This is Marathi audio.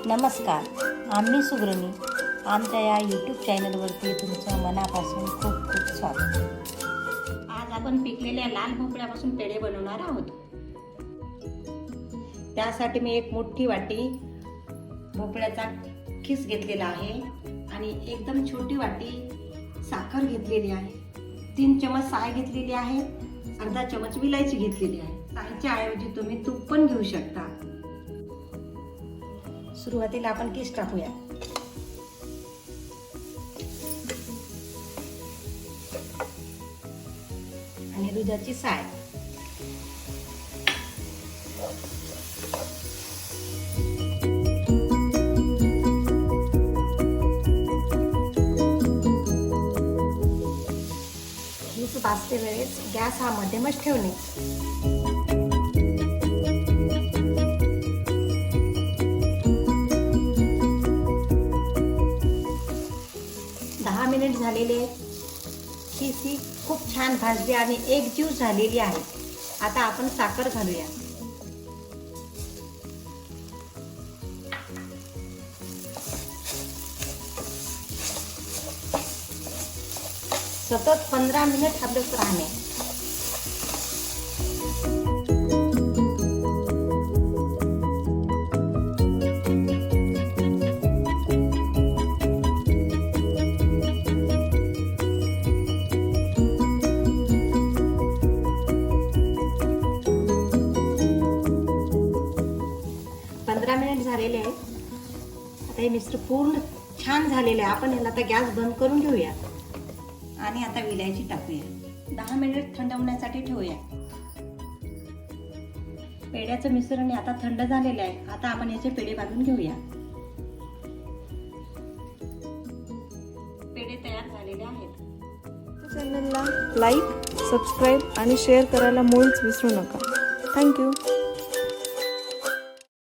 नमस्कार, आम्ही सुग्रणी आमच्या या यूट्यूब चॅनलवरती तुमचं मनापासून खूप खूप स्वागत. आज आपण पिकलेल्या लाल भोपळ्यापासून पेढे बनवणार आहोत. त्यासाठी मी एक मोठी वाटी भोपळ्याचा खीस घेतलेला आहे आणि एकदम छोटी वाटी साखर घेतलेली आहे. 3 चमच साय घेतलेली आहे, अर्धा चमच विलायची घेतलेली आहे. सायच्या ऐवजी तुम्ही तूप पण घेऊ शकता. सुरुवातीला आपण किस टाकूया. आणि दुधाची साय. हीच भाजते वेळेस गॅस हा मध्यमच ठेवणे. मिनिट झालेले. ही खूप छान भाजली आणि एकजीव झालेली आहे. आता आपण साखर घालूया. सतत 15 मिनिट हलवत राहणे. मिनिट झालेले आहे. आता हे मिश्रण पूर्ण छान झालेले आहे. आपण याला आता गॅस बंद करून घेऊया आणि आता विलायची टाकूया. 10 मिनिट थंड होण्यासाठी ठेवूया. पेढ्याचं मिश्रण आता थंड झालेलं आहे. आता आपण याचे पेढे बांधून घेऊया. पेढे तयार झालेले आहेत. चॅनलला लाईक, सबस्क्राईब आणि शेअर करायला मुळीच विसरू नका. थँक्यू.